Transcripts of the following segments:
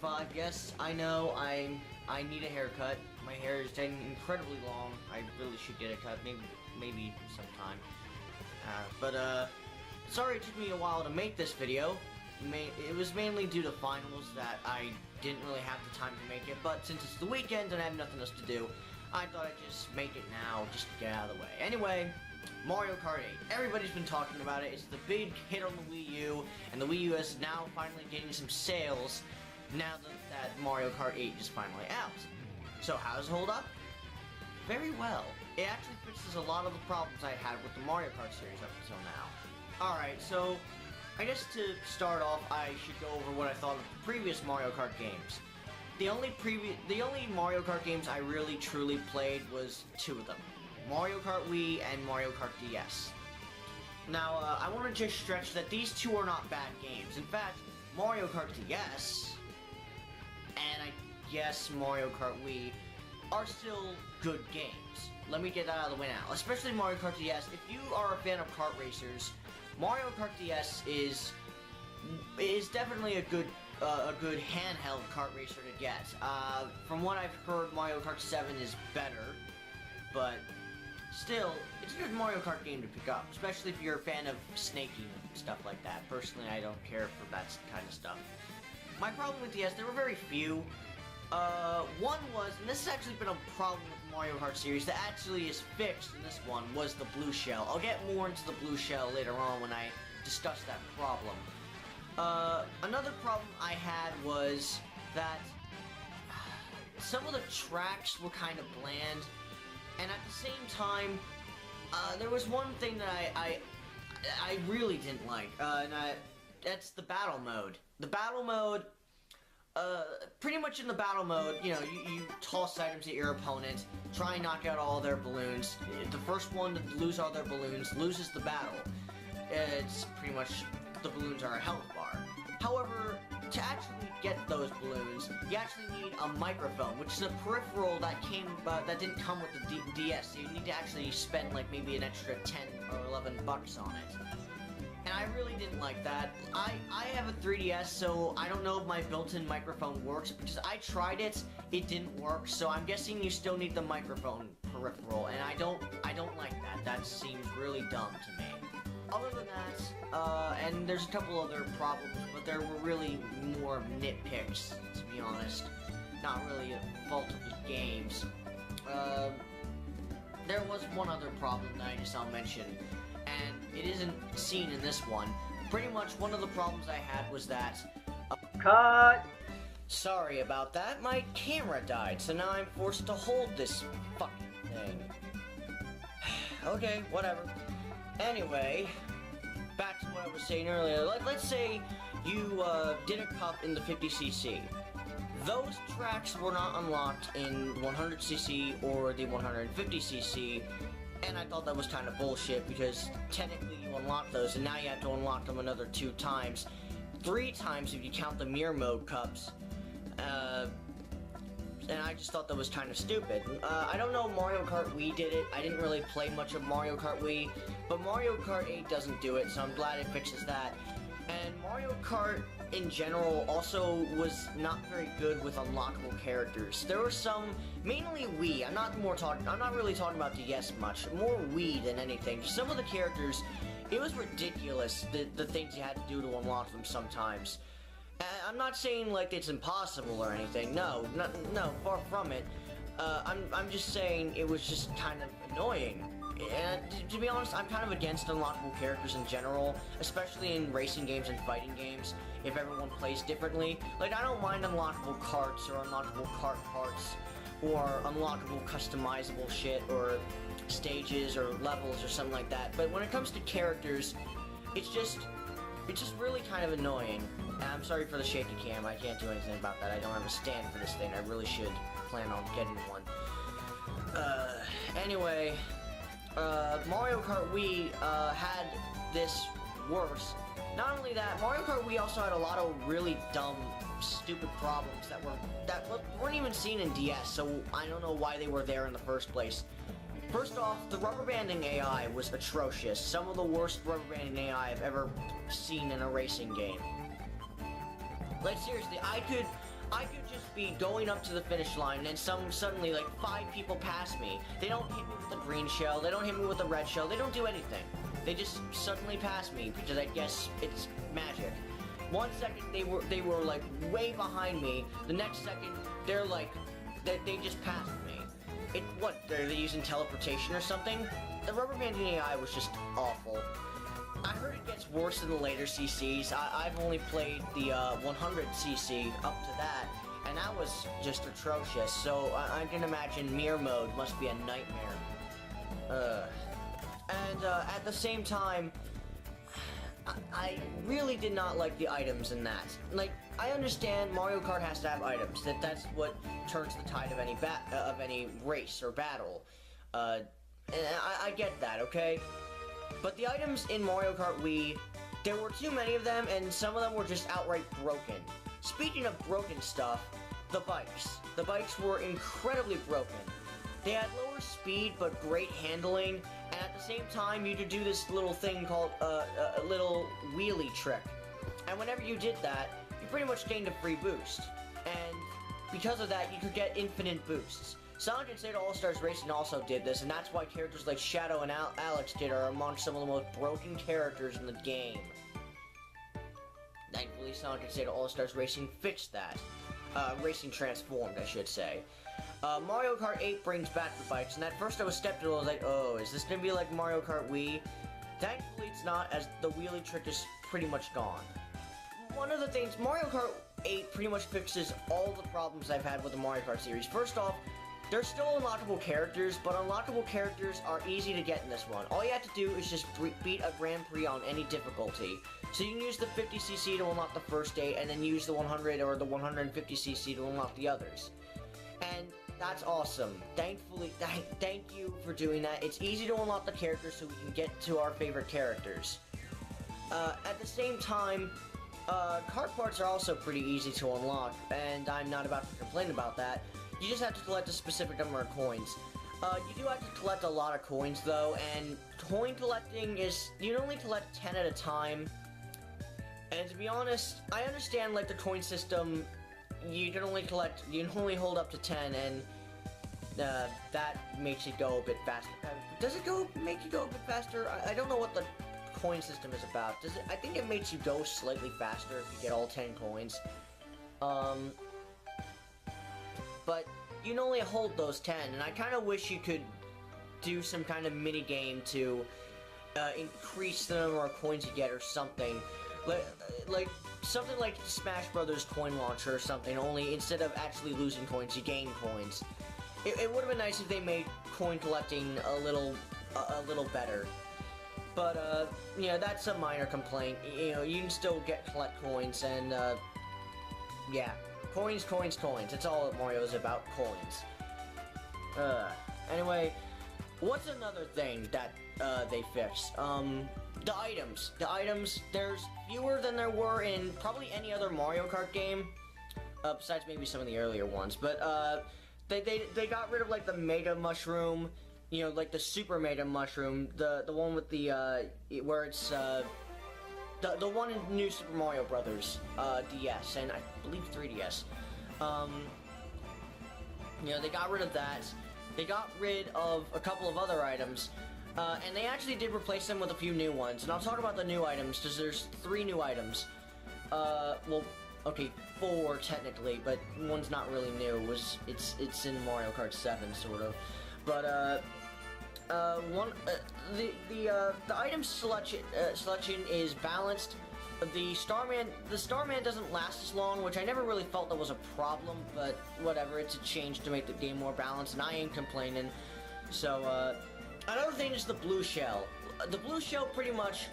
35. Yes, I know. I need a haircut. My hair is getting incredibly long. I really should get a cut. Maybe sometime. Sorry it took me a while to make this video. It was mainly due to finals that I didn't really have the time to make it. But since it's the weekend and I have nothing else to do, I thought I'd just make it now, just to get out of the way. Anyway, Mario Kart 8. Everybody's been talking about it. It's the big hit on the Wii U, and the Wii U is now finally getting some sales now that Mario Kart 8 is finally out. So how does it hold up? Very well. It actually fixes a lot of the problems I had with the Mario Kart series up until now. Alright, so I guess to start off, I should go over what I thought of the previous Mario Kart games. The only Mario Kart games I really truly played was two of them. Mario Kart Wii and Mario Kart DS. Now, I want to just stretch that these two are not bad games. In fact, Mario Kart DS and I guess Mario Kart Wii are still good games. Let me get that out of the way now. Especially Mario Kart DS. If you are a fan of kart racers, Mario Kart DS is definitely a good handheld kart racer to get. From what I've heard, Mario Kart 7 is better, but still, it's a good Mario Kart game to pick up, especially if you're a fan of snaking and stuff like that. Personally, I don't care for that kind of stuff. My problem with DS, there were very few. One was, and this has actually been a problem with the Mario Kart series that actually is fixed in this one, was the blue shell. I'll get more into the blue shell later on when I discuss that problem. Another problem I had was that some of the tracks were kind of bland, and at the same time, there was one thing that I really didn't like, and that's the battle mode. The battle mode, pretty much in the battle mode, you know, you toss items at your opponent, try and knock out all their balloons. The first one to lose all their balloons loses the battle. It's pretty much, the balloons are a health bar. However, to actually get those balloons, you actually need a microphone, which is a peripheral that didn't come with the DS, so you need to actually spend like maybe an extra 10 or 11 bucks on it. And I really didn't like that. I have a 3DS, so I don't know if my built-in microphone works, because I tried it, it didn't work, so I'm guessing you still need the microphone peripheral, and I don't like that. That seems really dumb to me. Other than that, and there's a couple other problems, but there were really more nitpicks, to be honest. Not really a fault of the games. There was one other problem that I'll mention, and it isn't seen in this one. Pretty much one of the problems I had was that... Cut! Sorry about that, my camera died, so now I'm forced to hold this fucking thing. Okay, whatever. Anyway, back to what I was saying earlier. Let's say you did a cup in the 50cc. Those tracks were not unlocked in 100cc or the 150cc, and I thought that was kind of bullshit, because technically you unlock those, and now you have to unlock them another 2 times. 3 times if you count the mirror mode cups. And I just thought that was kind of stupid. I don't know if Mario Kart Wii did it. I didn't really play much of Mario Kart Wii, but Mario Kart 8 doesn't do it, so I'm glad it fixes that. And Mario Kart in general also was not very good with unlockable characters. There were some, mainly Wii. I'm not really talking about DS much. More Wii than anything. Some of the characters, it was ridiculous, the things you had to do to unlock them sometimes. I'm not saying like it's impossible or anything. No, far from it. I'm just saying it was just kind of annoying. And to be honest, I'm kind of against unlockable characters in general, especially in racing games and fighting games, if everyone plays differently. Like, I don't mind unlockable carts or unlockable kart parts or unlockable customizable shit or stages or levels or something like that. But when it comes to characters, it's just really kind of annoying. And I'm sorry for the shaky cam, I can't do anything about that. I don't have a stand for this thing. I really should plan on getting one. Anyway, Mario Kart Wii had this worse. Not only that, Mario Kart Wii also had a lot of really dumb, stupid problems that weren't even seen in DS, so I don't know why they were there in the first place. First off, the rubber banding AI was atrocious. Some of the worst rubber banding AI I've ever seen in a racing game. Like, seriously, I could just be going up to the finish line and then suddenly like 5 people pass me. They don't hit me with the green shell, they don't hit me with the red shell, they don't do anything. They just suddenly pass me because I guess it's magic. 1 second they were like way behind me, the next second they're like, they just passed me. They're using teleportation or something? The rubber banding AI was just awful. I heard it gets worse in the later CCs. I've only played the 100cc up to that, and that was just atrocious, so I can imagine mirror mode must be a nightmare. And at the same time, I really did not like the items in that. Like, I understand Mario Kart has to have items. That's what turns the tide of any race or battle. And I get that, okay? But the items in Mario Kart Wii, there were too many of them, and some of them were just outright broken. Speaking of broken stuff, the bikes. The bikes were incredibly broken. They had lower speed, but great handling, and at the same time, you could do this little thing called a little wheelie trick. And whenever you did that, you pretty much gained a free boost. And because of that, you could get infinite boosts. Sonic and Sega All-Stars Racing also did this, and that's why characters like Shadow and Alex Kidd are among some of the most broken characters in the game. Thankfully, Sonic and Sega All-Stars Racing fixed that. Racing transformed, I should say. Mario Kart 8 brings back the bikes, and at first I was skeptical. I was like, oh, is this gonna be like Mario Kart Wii? Thankfully, it's not, as the wheelie trick is pretty much gone. One of the things, Mario Kart 8 pretty much fixes all the problems I've had with the Mario Kart series. First off, there's still unlockable characters, but unlockable characters are easy to get in this one. All you have to do is just beat a Grand Prix on any difficulty. So you can use the 50cc to unlock the first 8, and then use the 100 or the 150cc to unlock the others. And that's awesome. Thankfully, thank you for doing that. It's easy to unlock the characters so we can get to our favorite characters. At the same time, cart parts are also pretty easy to unlock, and I'm not about to complain about that. You just have to collect a specific number of coins. You do have to collect a lot of coins, though, and coin collecting is, you can only collect 10 at a time. And to be honest, I understand, like, the coin system, you can only hold up to 10, and that makes it go a bit faster. Does it make you go a bit faster? I don't know what the coin system is about. I think it makes you go slightly faster if you get all 10 coins. But you can only hold those 10, and I kind of wish you could do some kind of mini game to increase the number of coins you get or something. Like something like Smash Brothers Coin Launcher or something, only instead of actually losing coins, you gain coins. It would have been nice if they made coin collecting a little better. But, you know, that's a minor complaint. You know, you can still collect coins, and, yeah. Coins, coins, coins. That's all that Mario is about, coins. Anyway, what's another thing that, they fixed? The items. The items, there's fewer than there were in probably any other Mario Kart game, besides maybe some of the earlier ones, but, they got rid of, like, the Mega Mushroom, you know, like the Super Mega Mushroom, the one with the, where it's, the one in New Super Mario Brothers, DS, and I believe 3DS. You know, they got rid of that. They got rid of a couple of other items, and they actually did replace them with a few new ones. And I'll talk about the new items, because there's 3 new items. Well, okay, 4 technically, but one's not really new. It's in Mario Kart 7, sort of. But, the item selection is balanced. The Starman doesn't last as long, which I never really felt that was a problem, but whatever, it's a change to make the game more balanced, and I ain't complaining. So, another thing is the blue shell. The blue shell pretty much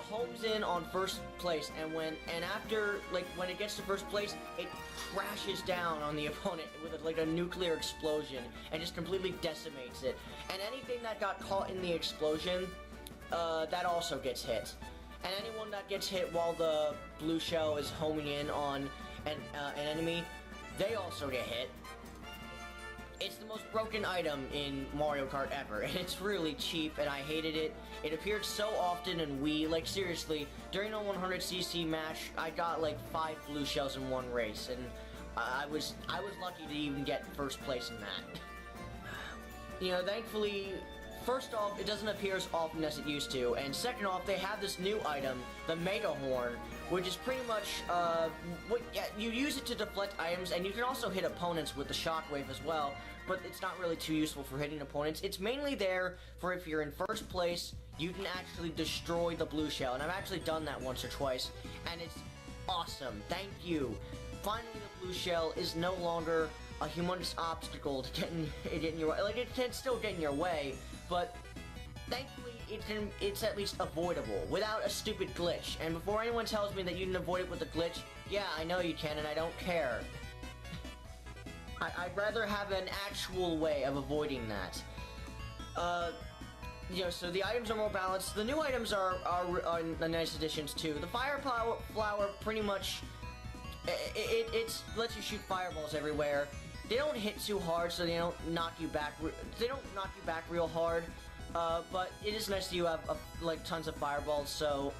homes in on first place, and after, like, when it gets to first place, it crashes down on the opponent with like a nuclear explosion and just completely decimates it. And anything that got caught in the explosion, that also gets hit. And anyone that gets hit while the blue shell is homing in on an enemy, they also get hit. It's the most broken item in Mario Kart ever, and it's really cheap, and I hated it. It appeared so often in Wii, like seriously, during a 100cc match, I got like 5 blue shells in one race, and I was lucky to even get first place in that. You know, thankfully, first off, it doesn't appear as often as it used to, and second off, they have this new item, the Mega Horn, which is pretty much, you use it to deflect items, and you can also hit opponents with the Shockwave as well, but it's not really too useful for hitting opponents. It's mainly there for if you're in first place, you can actually destroy the blue shell, and I've actually done that once or twice, and it's awesome. Thank you. Finally, the blue shell is no longer a humongous obstacle to get in your way. Like, it can still get in your way, but thankfully it's at least avoidable without a stupid glitch. And before anyone tells me that you can avoid it with a glitch, yeah, I know you can, and I don't care. I'd rather have an actual way of avoiding that. You know, so the items are more balanced. The new items are nice additions too. The fire flower pretty much it lets you shoot fireballs everywhere. They don't hit too hard, so they don't knock you back. They don't knock you back real hard. But it is nice that you have like tons of fireballs. So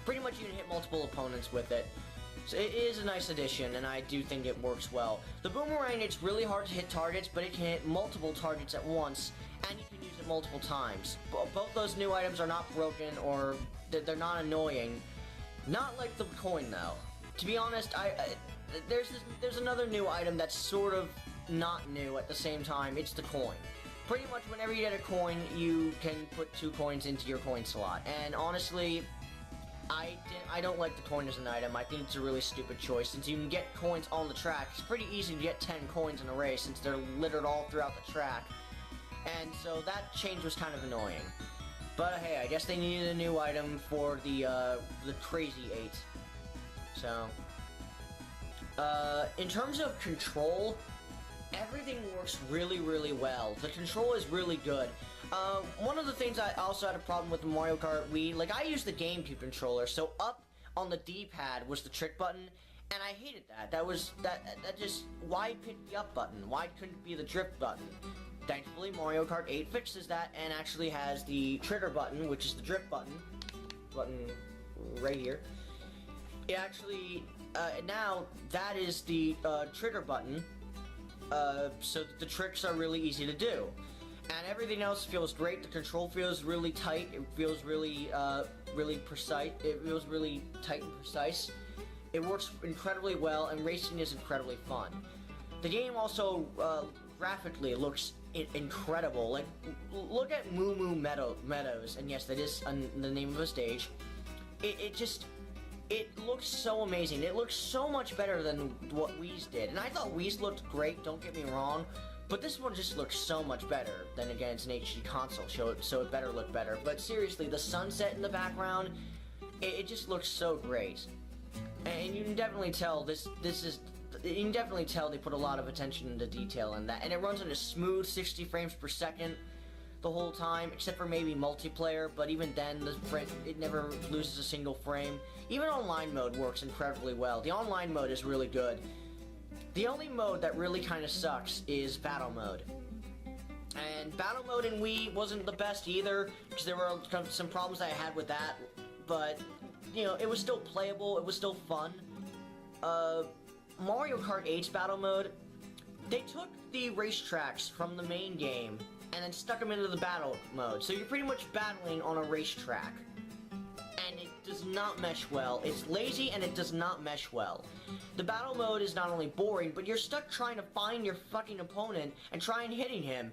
pretty much you can hit multiple opponents with it. So it is a nice addition, and I do think it works well. The boomerang, it's really hard to hit targets, but it can hit multiple targets at once, and you can use it multiple times. Both those new items are not broken, or they're not annoying. Not like the coin, though. To be honest, there's another new item that's sort of not new at the same time. It's the coin. Pretty much whenever you get a coin, you can put 2 coins into your coin slot, and honestly, I don't like the coin as an item. I think it's a really stupid choice. Since you can get coins on the track, it's pretty easy to get 10 coins in a race since they're littered all throughout the track. And so that change was kind of annoying. But hey, I guess they needed a new item for the Crazy 8. So, in terms of control, everything works really, really well. The control is really good. One of the things I also had a problem with the Mario Kart Wii, like I used the GameCube controller, so up on the D-pad was the trick button, and I hated that. That just, why pick the up button? Why couldn't it be the drift button? Thankfully, Mario Kart 8 fixes that and actually has the trigger button, which is the drift button right here. It actually, now that is the trigger button, so the tricks are really easy to do. And everything else feels great. The control feels really tight. It feels really, really precise. It feels really tight and precise. It works incredibly well, and racing is incredibly fun. The game also, graphically, looks incredible. Like, look at Moo Moo Meadows, and yes, that is the name of a stage. It looks so amazing. It looks so much better than what Wii's did. And I thought Wii's looked great, don't get me wrong. But this one just looks so much better. Then again, it's an HD console, so it better look better. But seriously, the sunset in the background, it just looks so great. And you can definitely tell you can definitely tell they put a lot of attention into detail in that. And it runs at a smooth 60 frames per second the whole time, except for maybe multiplayer. But even then, it never loses a single frame. Even online mode works incredibly well. The online mode is really good. The only mode that really kind of sucks is battle mode. And battle mode in Wii wasn't the best either, because there were some problems I had with that. But, you know, it was still playable, it was still fun. Mario Kart 8's battle mode, they took the racetracks from the main game and then stuck them into the battle mode. So you're pretty much battling on a racetrack. And it does not mesh well. It's lazy and it does not mesh well. The battle mode is not only boring, but you're stuck trying to find your fucking opponent and try and hitting him.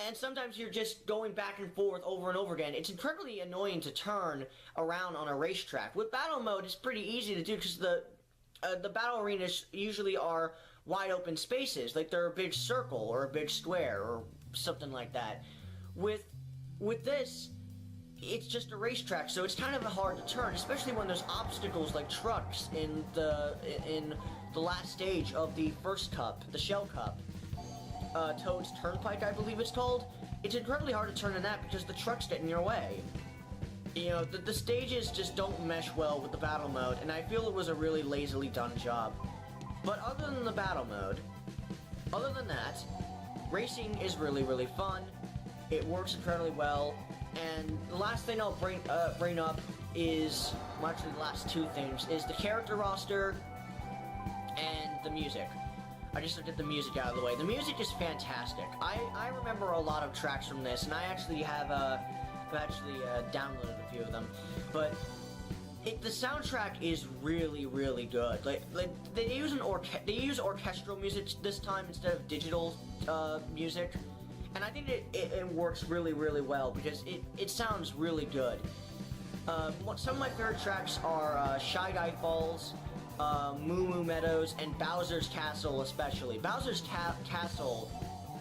And sometimes you're just going back and forth over and over again. It's incredibly annoying to turn around on a racetrack. With battle mode, it's pretty easy to do because the battle arenas usually are wide open spaces. Like they're a big circle or a big square or something like that. With this, it's just a racetrack, so it's kind of hard to turn, especially when there's obstacles like trucks in the last stage of the first cup, the Shell Cup. Toad's Turnpike, I believe it's called. It's incredibly hard to turn in that because the trucks get in your way. You know, the stages just don't mesh well with the battle mode, and I feel it was a really lazily done job. But other than the battle mode, other than that, racing is really, really fun. It works incredibly well. And the last thing I'll bring up is, well, actually the last two things, is the character roster. at the music. I just looked at the music out of the way. The music is fantastic. I remember a lot of tracks from this, and I actually have downloaded a few of them. But the soundtrack is really, really good. Like they use orchestral music this time instead of digital music, and I think it works really, really well because it sounds really good. Some of my favorite tracks are Shy Guy Falls, Moo Moo Meadows, and Bowser's Castle especially. Bowser's Castle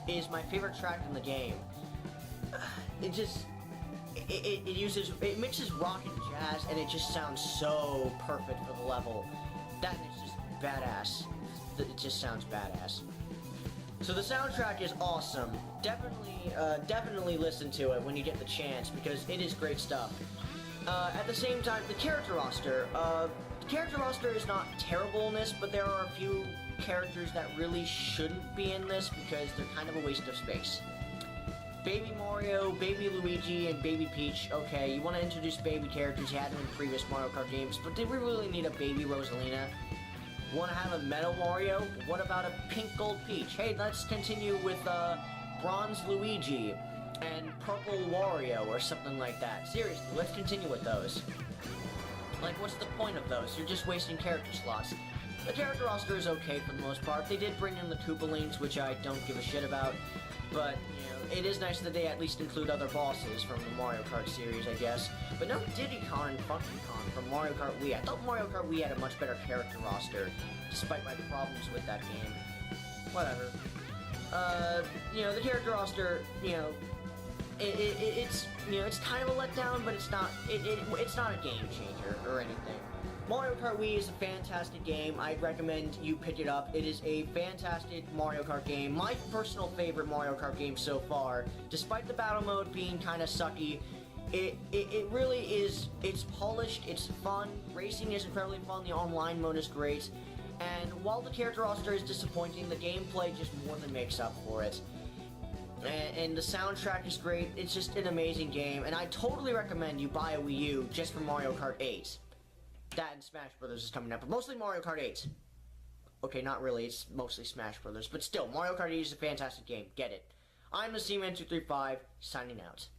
is my favorite track in the game. It mixes rock and jazz, and it just sounds so perfect for the level. That is just badass. It just sounds badass. So the soundtrack is awesome. Definitely listen to it when you get the chance because it is great stuff. At the same time, the character roster. The character roster is not terrible in this, but there are a few characters that really shouldn't be in this because they're kind of a waste of space. Baby Mario, Baby Luigi, and Baby Peach. Okay, you want to introduce baby characters, you had them in previous Mario Kart games, but did we really need a Baby Rosalina? Want to have a Metal Mario? What about a Pink Gold Peach? Hey, let's continue with Bronze Luigi and Purple Wario or something like that. Seriously, let's continue with those. Like, what's the point of those? You're just wasting character slots. The character roster is okay for the most part. They did bring in the Koopalings, which I don't give a shit about, but, you know, it is nice that they at least include other bosses from the Mario Kart series, I guess. But no Diddy Kong and Funky Kong from Mario Kart Wii. I thought Mario Kart Wii had a much better character roster, despite my problems with that game. Whatever. You know, the character roster, you know, it's kind of a letdown, but it's not a game changer or anything. Mario Kart Wii is a fantastic game. I'd recommend you pick it up. It is a fantastic Mario Kart game. My personal favorite Mario Kart game so far. Despite the battle mode being kind of sucky, it really is. It's polished. It's fun. Racing is incredibly fun. The online mode is great. And while the character roster is disappointing, the gameplay just more than makes up for it. And the soundtrack is great. It's just an amazing game, and I totally recommend you buy a Wii U just for Mario Kart 8. That and Smash Brothers is coming up, but mostly Mario Kart 8. Okay, not really. It's mostly Smash Brothers, but still, Mario Kart 8 is a fantastic game. Get it. I'm the Seaman235, signing out.